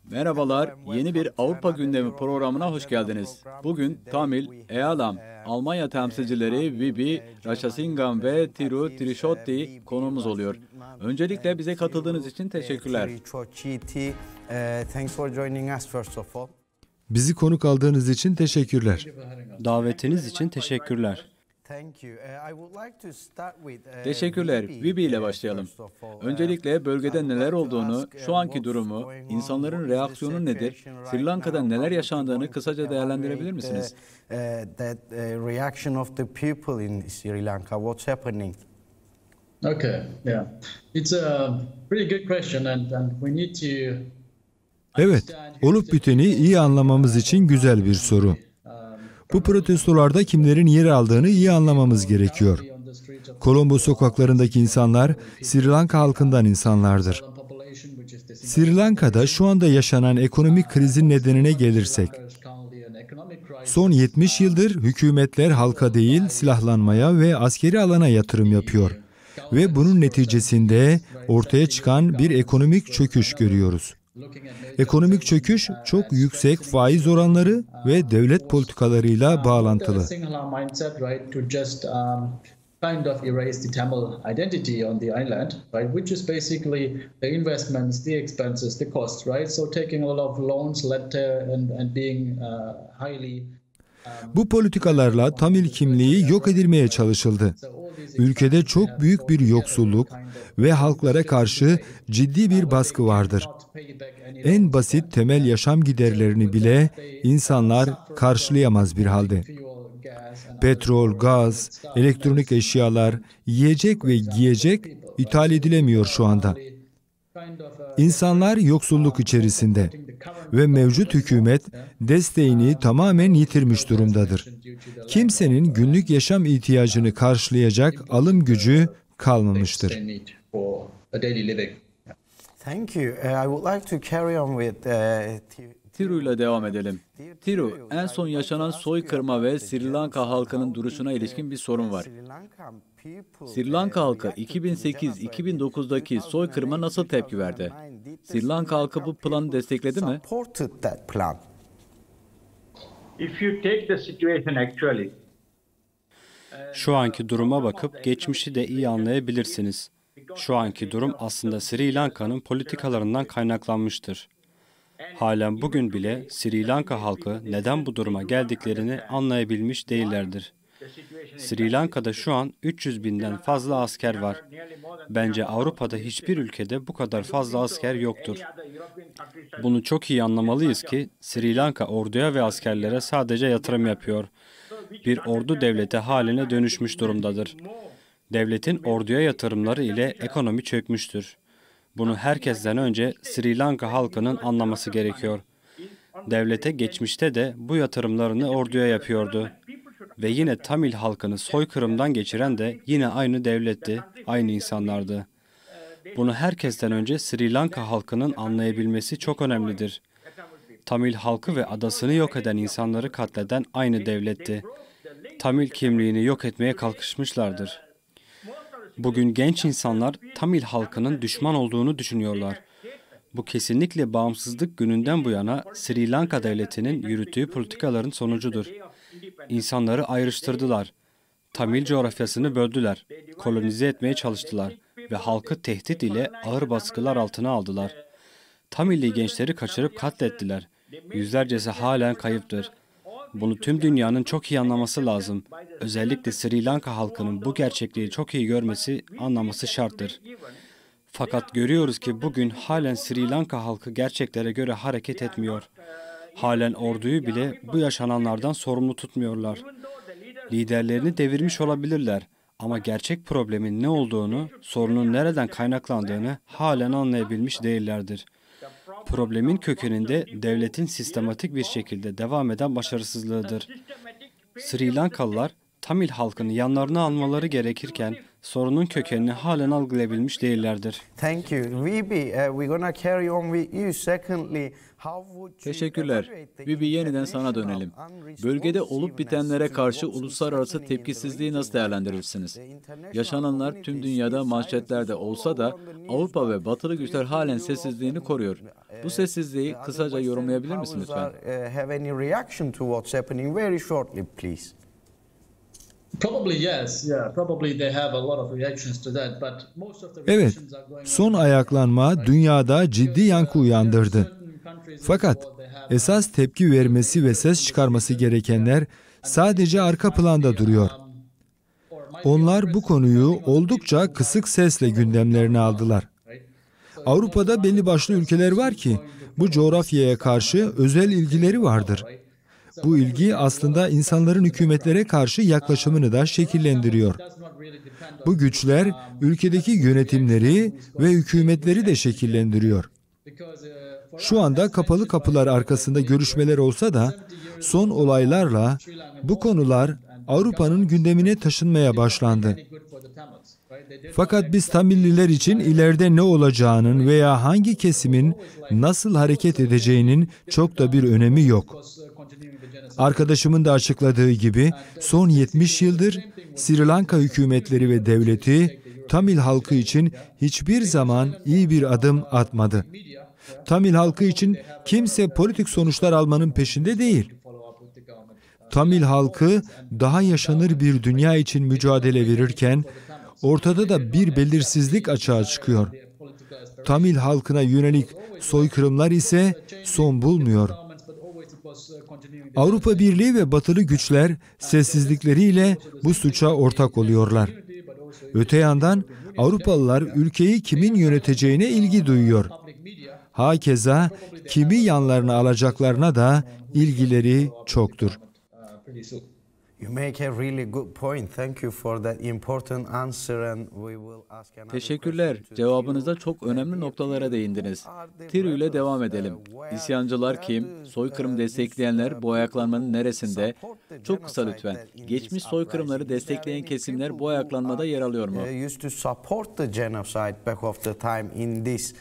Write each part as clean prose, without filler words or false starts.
Merhabalar, yeni bir Avrupa Gündemi programına hoş geldiniz. Bugün Tamil, Ealam, Almanya temsilcileri Vibi, Rajasingham ve Thiru Trishotty konuğumuz oluyor. Öncelikle bize katıldığınız için teşekkürler. Bizi konuk aldığınız için teşekkürler. Davetiniz için teşekkürler. Teşekkürler. Vibi ile başlayalım. Öncelikle bölgede neler olduğunu, şu anki durumu, insanların reaksiyonu nedir, Sri Lanka'da neler yaşandığını kısaca değerlendirebilir misiniz? Okay, yeah. It's a pretty good question and we need to Evet, olup biteni iyi anlamamız için güzel bir soru. Bu protestolarda kimlerin yer aldığını iyi anlamamız gerekiyor. Colombo sokaklarındaki insanlar Sri Lanka halkından insanlardır. Sri Lanka'da şu anda yaşanan ekonomik krizin nedenine gelirsek, son 70 yıldır hükümetler halka değil silahlanmaya ve askeri alana yatırım yapıyor. Ve bunun neticesinde ortaya çıkan bir ekonomik çöküş görüyoruz. Ekonomik çöküş çok yüksek faiz oranları ve devlet politikalarıyla bağlantılı. Kind of erase the Tamil identity on the island, right? Which is basically the investments, the expenses, the costs, right? So taking a lot of loans, and being highly. Bu politikalarla Tamil kimliği yok edilmeye çalışıldı. Ülkede çok büyük bir yoksulluk ve halklara karşı ciddi bir baskı vardır. En basit temel yaşam giderlerini bile insanlar karşılayamaz bir halde. Petrol, gaz, elektronik eşyalar, yiyecek ve giyecek ithal edilemiyor şu anda. İnsanlar yoksulluk içerisinde ve mevcut hükümet desteğini tamamen yitirmiş durumdadır. Kimsenin günlük yaşam ihtiyacını karşılayacak alım gücü kalmamıştır. Thiru ile devam edelim. Thiru, en son yaşanan soykırıma ve Sri Lanka halkının duruşuna ilişkin bir sorun var. Sri Lanka halkı 2008-2009'daki soykırıma nasıl tepki verdi? Sri Lanka halkı bu planı destekledi mi? Şu anki duruma bakıp geçmişi de iyi anlayabilirsiniz. Şu anki durum aslında Sri Lanka'nın politikalarından kaynaklanmıştır. Halen bugün bile Sri Lanka halkı neden bu duruma geldiklerini anlayabilmiş değillerdir. Sri Lanka'da şu an 300 binden fazla asker var. Bence Avrupa'da hiçbir ülkede bu kadar fazla asker yoktur. Bunu çok iyi anlamalıyız ki Sri Lanka orduya ve askerlere sadece yatırım yapıyor. Bir ordu devleti haline dönüşmüş durumdadır. Devletin orduya yatırımları ile ekonomi çökmüştür. Bunu herkesten önce Sri Lanka halkının anlaması gerekiyor. Devlete geçmişte de bu yatırımlarını orduya yapıyordu. Ve yine Tamil halkını soykırımdan geçiren de yine aynı devletti, aynı insanlardı. Bunu herkesten önce Sri Lanka halkının anlayabilmesi çok önemlidir. Tamil halkı ve adasını yok eden insanları katleden aynı devletti. Tamil kimliğini yok etmeye kalkışmışlardır. Bugün genç insanlar Tamil halkının düşman olduğunu düşünüyorlar. Bu kesinlikle bağımsızlık gününden bu yana Sri Lanka devletinin yürüttüğü politikaların sonucudur. İnsanları ayrıştırdılar. Tamil coğrafyasını böldüler, kolonize etmeye çalıştılar ve halkı tehdit ile ağır baskılar altına aldılar. Tamilli gençleri kaçırıp katlettiler. Yüzlercesi halen kayıptır. Bunu tüm dünyanın çok iyi anlaması lazım. Özellikle Sri Lanka halkının bu gerçekliği çok iyi görmesi, anlaması şarttır. Fakat görüyoruz ki bugün halen Sri Lanka halkı gerçeklere göre hareket etmiyor. Halen orduyu bile bu yaşananlardan sorumlu tutmuyorlar. Liderlerini devirmiş olabilirler ama gerçek problemin ne olduğunu, sorunun nereden kaynaklandığını halen anlayabilmiş değillerdir. Problemin kökeninde devletin sistematik bir şekilde devam eden başarısızlığıdır. Sri Lankalılar, Tamil halkını yanlarına almaları gerekirken sorunun kökenini halen algılayabilmiş değillerdir. Thank you. Vibi, we're gonna carry on with you. Secondly, Teşekkürler. Bibi, yeniden sana dönelim. Bölgede olup bitenlere karşı uluslararası tepkisizliği nasıl değerlendirirsiniz? Yaşananlar tüm dünyada manşetlerde olsa da Avrupa ve Batılı güçler halen sessizliğini koruyor. Bu sessizliği kısaca yorumlayabilir misin lütfen? Have any reaction to what's happening very shortly, please? Probably yes. Yeah, probably they have a lot of reactions to that, but most of the Evet, reactions are going son ayaklanma dünyada ciddi yankı uyandırdı. Fakat esas tepki vermesi ve ses çıkarması gerekenler sadece arka planda duruyor. Onlar bu konuyu oldukça kısık sesle gündemlerine aldılar. Avrupa'da belli başlı ülkeler var ki bu coğrafyaya karşı özel ilgileri vardır. Bu ilgi aslında insanların hükümetlere karşı yaklaşımını da şekillendiriyor. Bu güçler ülkedeki yönetimleri ve hükümetleri de şekillendiriyor. Şu anda kapalı kapılar arkasında görüşmeler olsa da son olaylarla bu konular Avrupa'nın gündemine taşınmaya başlandı. Fakat biz Tamilliler için ileride ne olacağının veya hangi kesimin nasıl hareket edeceğinin çok da bir önemi yok. Arkadaşımın da açıkladığı gibi son 70 yıldır Sri Lanka hükümetleri ve devleti Tamil halkı için hiçbir zaman iyi bir adım atmadı. Tamil halkı için kimse politik sonuçlar almanın peşinde değil. Tamil halkı daha yaşanır bir dünya için mücadele verirken ortada da bir belirsizlik açığa çıkıyor. Tamil halkına yönelik soykırımlar ise son bulmuyor. Avrupa Birliği ve batılı güçler sessizlikleriyle bu suça ortak oluyorlar. Öte yandan Avrupalılar ülkeyi kimin yöneteceğine ilgi duyuyor. Hakeza kimi yanlarına alacaklarına da ilgileri çoktur. You make a really good point. Thank you for that important answer, and we will ask another Teşekkürler. Cevabınızda çok önemli noktalara değindiniz. Tiru ile devam edelim. İsyancılar kim? Soykırım destekleyenler bu ayaklanmanın neresinde? Çok kısa lütfen. Geçmiş soykırımları destekleyen kesimler bu ayaklanmada yer alıyor mu? used to support the genocide back of the time in this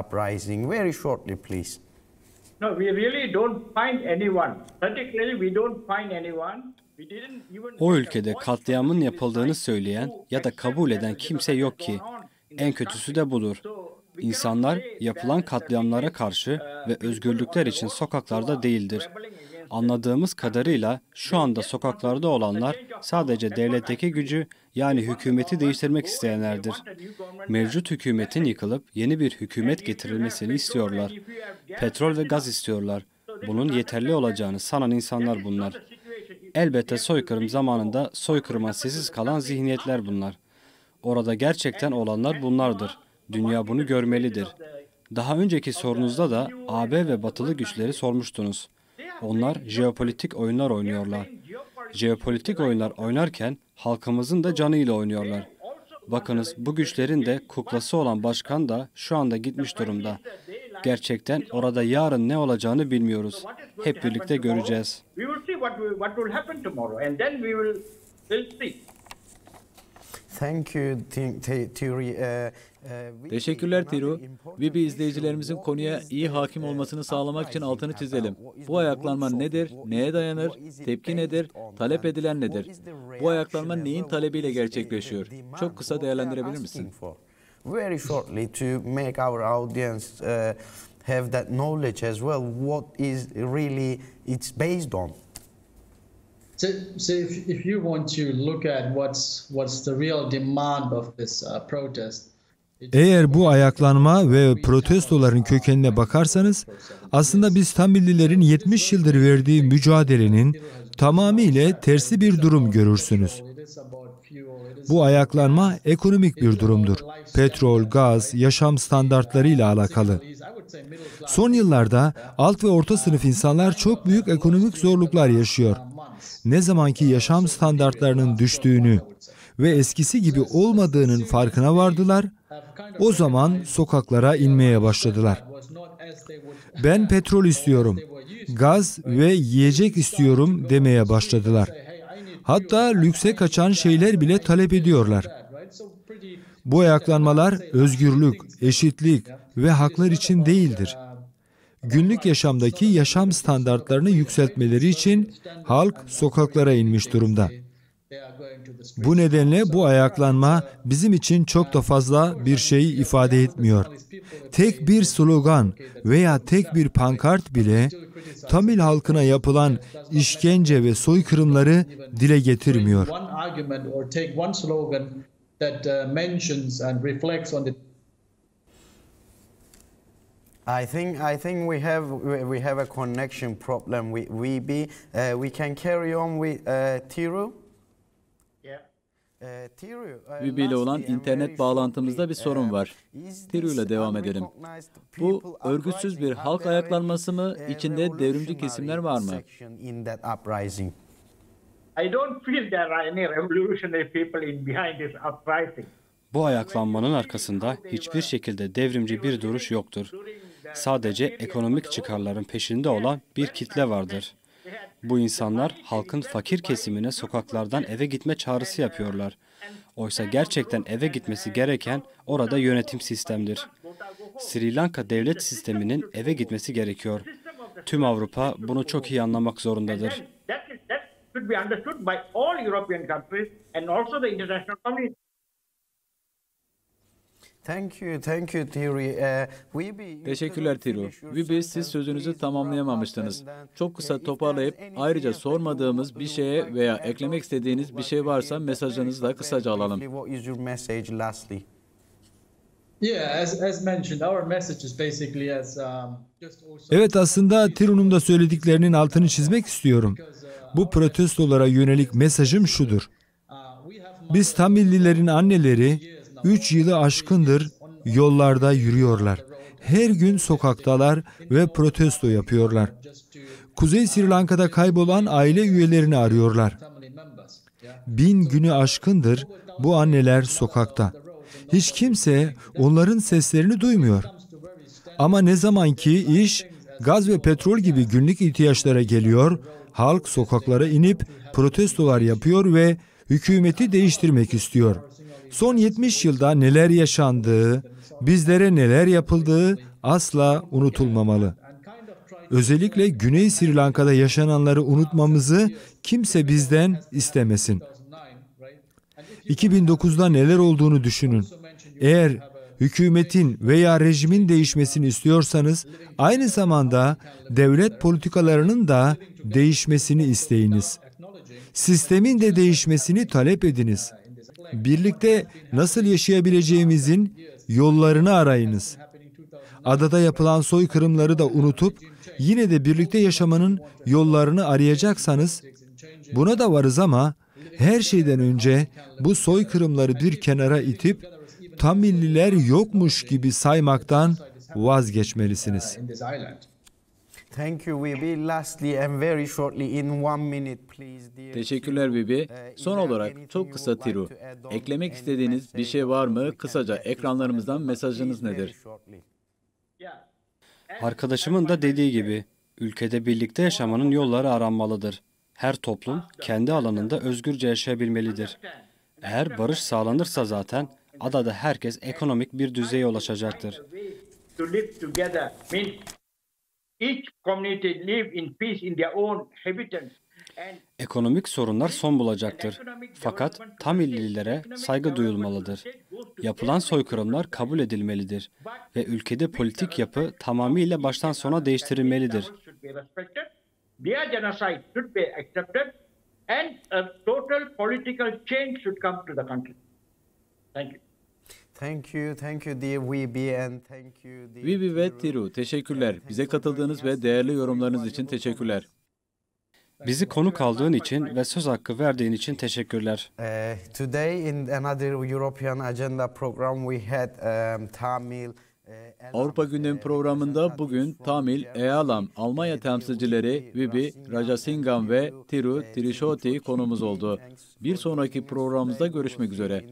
uprising. Very shortly, please. No, we really don't find anyone. Particularly, we don't find anyone. O ülkede katliamın yapıldığını söyleyen ya da kabul eden kimse yok ki. En kötüsü de budur. İnsanlar yapılan katliamlara karşı ve özgürlükler için sokaklarda değildir. Anladığımız kadarıyla şu anda sokaklarda olanlar sadece devletteki gücü, yani hükümeti değiştirmek isteyenlerdir. Mevcut hükümetin yıkılıp yeni bir hükümet getirilmesini istiyorlar. Petrol ve gaz istiyorlar. Bunun yeterli olacağını sanan insanlar bunlar. Elbette soykırım zamanında soykırıma sessiz kalan zihniyetler bunlar. Orada gerçekten olanlar bunlardır. Dünya bunu görmelidir. Daha önceki sorunuzda da AB ve batılı güçleri sormuştunuz. Onlar jeopolitik oyunlar oynuyorlar. Jeopolitik oyunlar oynarken halkımızın da canıyla oynuyorlar. Bakınız, bu güçlerin de kuklası olan başkan da şu anda gitmiş durumda. Gerçekten orada yarın ne olacağını bilmiyoruz. Hep birlikte göreceğiz. Thank you, Thierry. Teşekkürler Tiru. Vibi, izleyicilerimizin konuya iyi hakim olmasını sağlamak için altını çizelim. Bu ayaklanma nedir? Neye dayanır? Tepki nedir? Talep edilen nedir? Bu ayaklanma neyin talebiyle gerçekleşiyor? Çok kısa değerlendirebilir misin? Very shortly, to make our audience have that knowledge as well, what is really it's based on. So if you want to look at what's the real demand of this protest. Eğer bu ayaklanma ve protestoların kökenine bakarsanız, aslında biz Tamillilerin 70 yıldır verdiği mücadelenin tamamıyla tersi bir durum görürsünüz. Bu ayaklanma ekonomik bir durumdur. Petrol, gaz, yaşam standartlarıyla alakalı. Son yıllarda alt ve orta sınıf insanlar çok büyük ekonomik zorluklar yaşıyor. Ne zamanki yaşam standartlarının düştüğünü ve eskisi gibi olmadığının farkına vardılar, o zaman sokaklara inmeye başladılar. Ben petrol istiyorum, gaz ve yiyecek istiyorum demeye başladılar. Hatta lükse kaçan şeyler bile talep ediyorlar. Bu ayaklanmalar özgürlük, eşitlik ve haklar için değildir. Günlük yaşamdaki yaşam standartlarını yükseltmeleri için halk sokaklara inmiş durumda. Bu nedenle bu ayaklanma bizim için çok da fazla bir şey ifade etmiyor. Tek bir slogan veya tek bir pankart bile Tamil halkına yapılan işkence ve soykırımları dile getirmiyor. I think we have a connection problem. We can carry on with Thiru. Vibi ile olan internet bağlantımızda bir sorun var. Thiru ile devam edelim. Bu örgütsüz bir halk ayaklanması mı? İçinde devrimci kesimler var mı? I don't feel there are any revolutionary people behind this uprising. Bu ayaklanmanın arkasında hiçbir şekilde devrimci bir duruş yoktur. Sadece ekonomik çıkarların peşinde olan bir kitle vardır. Bu insanlar halkın fakir kesimine sokaklardan eve gitme çağrısı yapıyorlar. Oysa gerçekten eve gitmesi gereken orada yönetim sistemdir. Sri Lanka devlet sisteminin eve gitmesi gerekiyor. Tüm Avrupa bunu çok iyi anlamak zorundadır. That should be understood by all European countries and also the international community. Teşekkürler Thiru. Vibi, siz sözünüzü tamamlayamamıştınız. Çok kısa toparlayıp ayrıca sormadığımız bir şeye veya eklemek istediğiniz bir şey varsa mesajınızı da kısaca alalım. Evet, aslında Thiru'nun da söylediklerinin altını çizmek istiyorum. Bu protestolara yönelik mesajım şudur. Biz Tamillilerin anneleri 3 yılı aşkındır yollarda yürüyorlar. Her gün sokaktalar ve protesto yapıyorlar. Kuzey Sri Lanka'da kaybolan aile üyelerini arıyorlar. 1000 günü aşkındır bu anneler sokakta. Hiç kimse onların seslerini duymuyor. Ama ne zaman ki iş gaz ve petrol gibi günlük ihtiyaçlara geliyor, halk sokaklara inip protestolar yapıyor ve hükümeti değiştirmek istiyor. Son 70 yılda neler yaşandığı, bizlere neler yapıldığı asla unutulmamalı. Özellikle Güney Sri Lanka'da yaşananları unutmamızı kimse bizden istemesin. 2009'da neler olduğunu düşünün. Eğer hükümetin veya rejimin değişmesini istiyorsanız, aynı zamanda devlet politikalarının da değişmesini isteyiniz. Sistemin de değişmesini talep ediniz. Birlikte nasıl yaşayabileceğimizin yollarını arayınız. Adada yapılan soykırımları da unutup yine de birlikte yaşamanın yollarını arayacaksanız buna da varız ama her şeyden önce bu soykırımları bir kenara itip Tamilliler yokmuş gibi saymaktan vazgeçmelisiniz. Teşekkürler Vibi. Son olarak çok kısa Thiru. Eklemek istediğiniz bir şey var mı? Kısaca ekranlarımızdan mesajınız nedir? Arkadaşımın da dediği gibi, ülkede birlikte yaşamanın yolları aranmalıdır. Her toplum kendi alanında özgürce yaşayabilmelidir. Eğer barış sağlanırsa zaten adada herkes ekonomik bir düzeye ulaşacaktır. Ekonomik sorunlar son bulacaktır. Fakat Tamillilere saygı duyulmalıdır. Yapılan soykırımlar kabul edilmelidir ve ülkede politik yapı tamamıyla baştan sona değiştirilmelidir. Vibi ve Thiru, teşekkürler. Bize katıldığınız ve değerli yorumlarınız için teşekkürler. Bizi konuk aldığın için ve söz hakkı verdiğin için teşekkürler. Today in another European agenda program we had Tamil. Avrupa Gündemi programında bugün Tamil, EALAM, Almanya temsilcileri Vibi Rajasingam ve Thiru Trishoti konumuz oldu. Bir sonraki programımızda görüşmek üzere.